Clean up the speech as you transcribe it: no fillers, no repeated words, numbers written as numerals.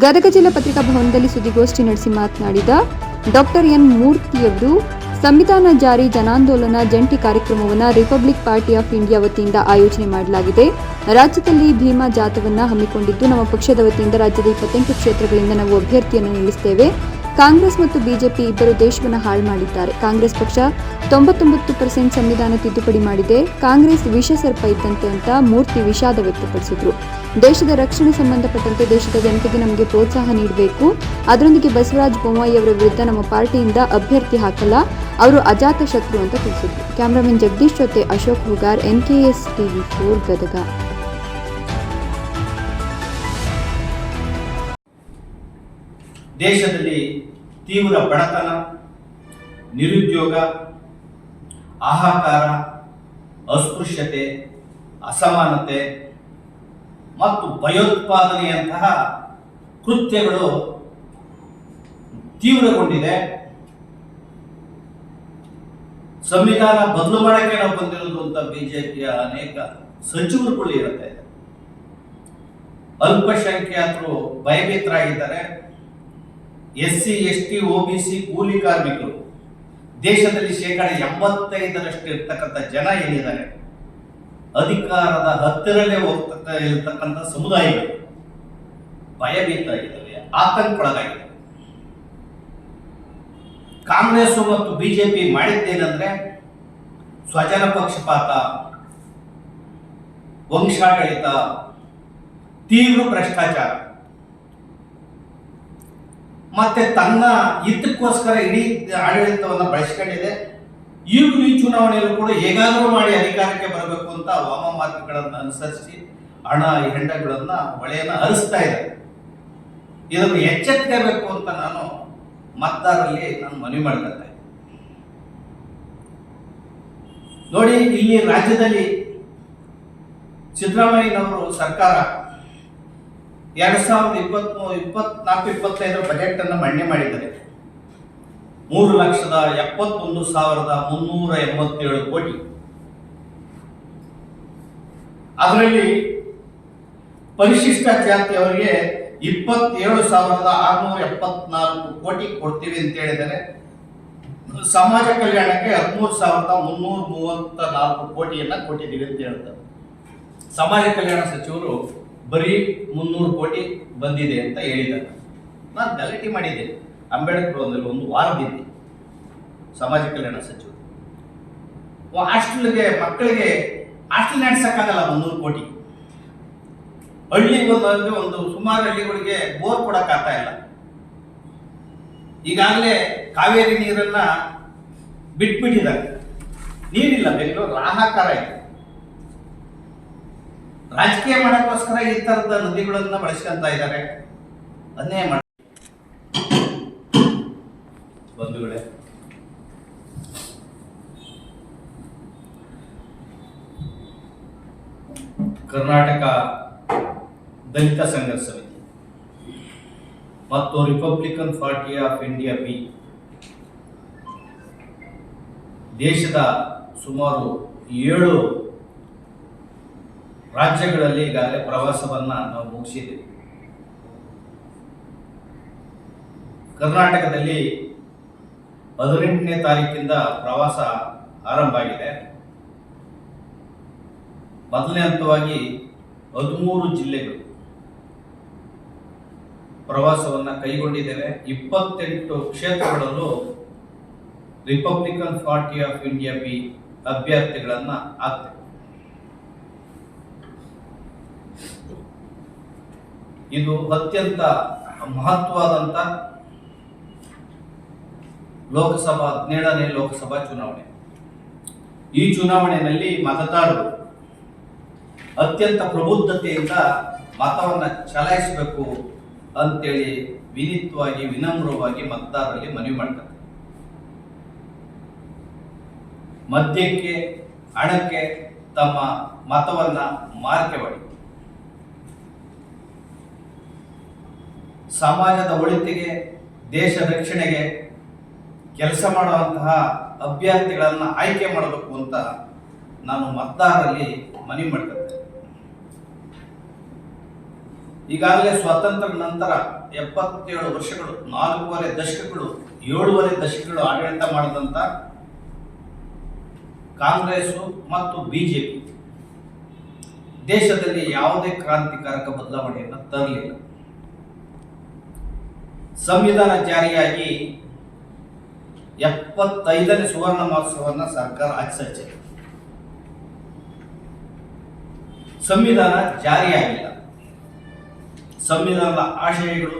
ಗದಗ ಜಿಲ್ಲಾ ಪತ್ರಿಕಾ ಭವನದಲ್ಲಿ ಸುದ್ದಿಗೋಷ್ಠಿ ನಡೆಸಿ ಮಾತನಾಡಿದ ಡಾಕ್ಟರ್ ಎನ್ ಮೂರ್ತಿಯವರು ಸಂವಿಧಾನ ಜಾರಿ ಜನಾಂದೋಲನ ಜಂಟಿ ಕಾರ್ಯಕ್ರಮವನ್ನು ರಿಪಬ್ಲಿಕ್ ಪಾರ್ಟಿ ಆಫ್ ಇಂಡಿಯಾ ವತಿಯಿಂದ ಆಯೋಜನೆ ಮಾಡಲಾಗಿದೆ. ರಾಜ್ಯದಲ್ಲಿ ಭೀಮಾ ಜಾಥಾವನ್ನು ಹಮ್ಮಿಕೊಂಡಿದ್ದು, ನಮ್ಮ ಪಕ್ಷದ ವತಿಯಿಂದ ರಾಜ್ಯದ 28 ಕ್ಷೇತ್ರಗಳಿಂದ ನಾವು ಅಭ್ಯರ್ಥಿಯನ್ನು ನಿಲ್ಲಿಸುತ್ತೇವೆ. ಕಾಂಗ್ರೆಸ್ ಮತ್ತು ಬಿಜೆಪಿ ಇಬ್ಬರು ದೇಶವನ್ನು ಹಾಳು ಮಾಡಿದ್ದಾರೆ. ಕಾಂಗ್ರೆಸ್ ಪಕ್ಷ 99% ಸಂವಿಧಾನ ತಿದ್ದುಪಡಿ ಮಾಡಿದೆ. ಕಾಂಗ್ರೆಸ್ ವಿಷಸರ್ಪ ಇದ್ದಂತೆ ಅಂತ ಮೂರ್ತಿ ವಿಷಾದ ವ್ಯಕ್ತಪಡಿಸಿದರು. ದೇಶದ ರಕ್ಷಣೆ ಸಂಬಂಧಪಟ್ಟಂತೆ ದೇಶದ ಜನತೆಗೆ ನಮಗೆ ಪ್ರೋತ್ಸಾಹ ನೀಡಬೇಕು. ಅದರೊಂದಿಗೆ ಬಸವರಾಜ ಬೊಮ್ಮಾಯಿ ಅವರ ವಿರುದ್ಧ ನಮ್ಮ ಪಾರ್ಟಿಯಿಂದ ಅಭ್ಯರ್ಥಿ ಹಾಕಲ್ಲ, ಅವರು ಅಜಾತ ಶತ್ರು ಅಂತ ತಿಳಿಸಿದರು. ಕ್ಯಾಮರಾಮನ್ ಜಗದೀಶ್ ಜೊತೆ ಅಶೋಕ್ ಹುಗಾರ್, NKS TV4 ಗದಗ. ದೇಶದಲ್ಲಿ ತೀವ್ರ ಬಡತನ, ನಿರುದ್ಯೋಗ, ಹಾಹಾಕಾರ, ಅಸ್ಪೃಶ್ಯತೆ, ಅಸಮಾನತೆ ಮತ್ತು ಭಯೋತ್ಪಾದನೆಯಂತಹ ಕೃತ್ಯಗಳು ತೀವ್ರಗೊಂಡಿದೆ. ಸಂವಿಧಾನ ಬದಲು ಮಾಡಕ್ಕೆ ನಾವು ಬಂದಿರೋದು ಅಂತ ಬಿಜೆಪಿಯ ಅನೇಕ ಸಚಿವರುಗಳು ಹೇಳ್ತಾ ಇದ್ದಾರೆ. ಅಲ್ಪಸಂಖ್ಯಾತರು ಭಯಭೀತರಾಗಿದ್ದಾರೆ. SC, ST, OBC, ಕೂಲಿ ಕಾರ್ಮಿಕರು ದೇಶದಲ್ಲಿ 85% ಇರ್ತಕ್ಕಂಥ ಜನ ಏನಿದ್ದಾರೆ, ಅಧಿಕಾರದ ಹತ್ತಿರಲ್ಲೇ ಇರತಕ್ಕಂಥ ಸಮುದಾಯಗಳು ಭಯಭೀತರಾಗಿದ್ದಾವೆ, ಆತಂಕಕ್ಕೊಳಗಾಗಿದ್ದಾವೆ. ಕಾಂಗ್ರೆಸ್ ಮತ್ತು ಬಿಜೆಪಿ ಮಾಡಿದ್ದೇನೆಂದ್ರೆ ಸ್ವಜನ ಪಕ್ಷಪಾತ, ವಂಶಾಡಳಿತ, ತೀವ್ರ ಭ್ರಷ್ಟಾಚಾರ ಮತ್ತೆ ತನ್ನ ಹಿತಕ್ಕೋಸ್ಕರ ಇಡೀ ಆಡಳಿತವನ್ನು ಬಳಸಿಕೊಂಡಿದೆ. ಈಗಲೂ ಈ ಚುನಾವಣೆಯಲ್ಲೂ ಕೂಡ ಹೇಗಾದರೂ ಮಾಡಿ ಅಧಿಕಾರಕ್ಕೆ ಬರಬೇಕು ಅಂತ ವಾಮ ಮಾರ್ಗಗಳನ್ನು ಅನುಸರಿಸಿ ಹಣ ಹೆಂಡಗಳನ್ನು ಹೊಳೆಯನ್ನು ಹರಿಸ್ತಾ ಇದ್ದಾರೆ. ಇದನ್ನು ಎಚ್ಚೆತ್ತಬೇಕು ಅಂತ ನಾನು ಮತದಾರರಲ್ಲಿ ಮನವಿ ಮಾಡ್ತಾ ಇದ್ದೆ. ನೋಡಿ, ಇಲ್ಲಿ ರಾಜ್ಯದಲ್ಲಿ ಸಿದ್ದರಾಮಯ್ಯನವರು ಸರ್ಕಾರ 2024-25 ಬಜೆಟ್ ಅನ್ನು ಮಂಡನೆ ಮಾಡಿದ್ದಾರೆ. 3,71,387 ಕೋಟಿ. ಅದರಲ್ಲಿ ಪರಿಶಿಷ್ಟ ಜಾತಿಯವರಿಗೆ 27,674 ಕೋಟಿ ಕೊಡ್ತೀವಿ ಅಂತ ಹೇಳಿದ್ದಾರೆ. ಸಮಾಜ ಕಲ್ಯಾಣಕ್ಕೆ 13,334 ಕೋಟಿಯನ್ನ ಕೊಟ್ಟಿದ್ದೀವಿ ಅಂತ ಹೇಳ್ತಾರೆ. ಸಮಾಜ ಕಲ್ಯಾಣ ಸಚಿವರು ಬರೀ 300 ಕೋಟಿ ಬಂದಿದೆ ಅಂತ ಹೇಳಿದ್ದಾರೆ. ನಾನು ಗಲಾಟೆ ಮಾಡಿದ್ದೆ ಅಂಬೇಡ್ಕರ್ ಒಂದು ವಾರದಿಂದ. ಸಮಾಜ ಕಲ್ಯಾಣ ಸಚಿವರು ಹಾಸ್ಟೆಲ್ಗೆ ಮಕ್ಕಳಿಗೆ ಹಾಸ್ಟೆಲ್ ನಡೆಸಕ್ಕಾಗಲ್ಲ 300 ಕೋಟಿ. ಒಂದು ಸುಮಾರು ಹಳ್ಳಿಗಳಿಗೆ ಬೋರ್ ಕೊಡಕ್ಕಾಗ್ತಾ ಇಲ್ಲ. ಈಗಾಗಲೇ ಕಾವೇರಿ ನೀರನ್ನ ಬಿಟ್ಬಿಟ್ಟಿದ್ದಾರೆ, ನೀರಿಲ್ಲ. ಬೆಂಗಳೂರು ಹಾಹಾಕಾರ ಇದೆ. ರಾಜಕೀಯ ಮಾಡೋಕ್ಕೋಸ್ಕರ ಈ ತರದ ನದಿಗಳನ್ನ ಬಳಸ್ಕೊಂತ ಇದ್ದಾರೆ. ಅನ್ಯಾಯ ಮಾಡಿ ಬಂಧುಗಳೇ, ಕರ್ನಾಟಕ ದಲಿತ ಸಂಘರ್ಷ ಸಮಿತಿ ಮತ್ತು Republican Party of India B ದೇಶದ ಸುಮಾರು 7 ರಾಜ್ಯಗಳಲ್ಲಿ ಈಗಾಗಲೇ ಪ್ರವಾಸವನ್ನ ನಾವು ಮುಗಿಸಿದ್ದೀವಿ. ಕರ್ನಾಟಕದಲ್ಲಿ 18ನೇ ತಾರೀಕಿಂದ ಪ್ರವಾಸ ಆರಂಭ ಆಗಿದೆ. ಮೊದಲನೇ ಹಂತವಾಗಿ 13 ಜಿಲ್ಲೆಗಳು ಪ್ರವಾಸವನ್ನ ಕೈಗೊಂಡಿದ್ದೇವೆ. 28 ಕ್ಷೇತ್ರಗಳಲ್ಲೂ Republican Party of India B ಅಭ್ಯರ್ಥಿಗಳನ್ನ ಹಾಕ್ತೇವೆ. ಇದು ಅತ್ಯಂತ ಮಹತ್ವವಾದಂತ ಲೋಕಸಭಾ 17ನೇ ಲೋಕಸಭಾ ಚುನಾವಣೆ. ಈ ಚುನಾವಣೆಯಲ್ಲಿ ಮತದಾರರು ಅತ್ಯಂತ ಪ್ರಬುದ್ಧತೆಯಿಂದ ಮತವನ್ನು ಚಲಾಯಿಸಬೇಕು ಅಂತೇಳಿ ವಿನೀತವಾಗಿ, ವಿನಮ್ರವಾಗಿ ಮತದಾರರಲ್ಲಿ ಮನವಿ ಮಾಡ್ತಾರೆ. ಮದ್ಯಕ್ಕೆ, ಹಣಕ್ಕೆ ತಮ್ಮ ಮತವನ್ನ ಮಾರಿಕೆ ಮಾಡಿ ಸಮಾಜದ ಒಳಿತಿಗೆ, ದೇಶ ರಕ್ಷಣೆಗೆ ಕೆಲಸ ಮಾಡುವಂತಹ ಅಭ್ಯರ್ಥಿಗಳನ್ನು ಆಯ್ಕೆ ಮಾಡಬೇಕು ಅಂತ ನಾನು ಮತದಾರರಲ್ಲಿ ಮನವಿ ಮಾಡ್ತೇನೆ. ಈಗಾಗಲೇ ಸ್ವಾತಂತ್ರ್ಯ ನಂತರ 77 ವರ್ಷಗಳು, 4.5 ದಶಕಗಳು, 7.5 ದಶಕಗಳು ಆಡಳಿತ ಮಾಡಿದಂಥ ಕಾಂಗ್ರೆಸ್ ಮತ್ತು ಬಿಜೆಪಿ ದೇಶದಲ್ಲಿ ಯಾವುದೇ ಕ್ರಾಂತಿಕಾರಕ ಬದಲಾವಣೆಯನ್ನು ತರಲಿಲ್ಲ. ಸಂವಿಧಾನ ಜಾರಿಯಾಗಿ 75ನೇ ಸುವರ್ಣ ಮಹೋತ್ಸವವನ್ನು ಸರ್ಕಾರ ಆಚರಿಸಿದೆ. ಸಂವಿಧಾನ ಜಾರಿಯಾಗಿಲ್ಲ. ಸಂವಿಧಾನದ ಆಶಯಗಳು,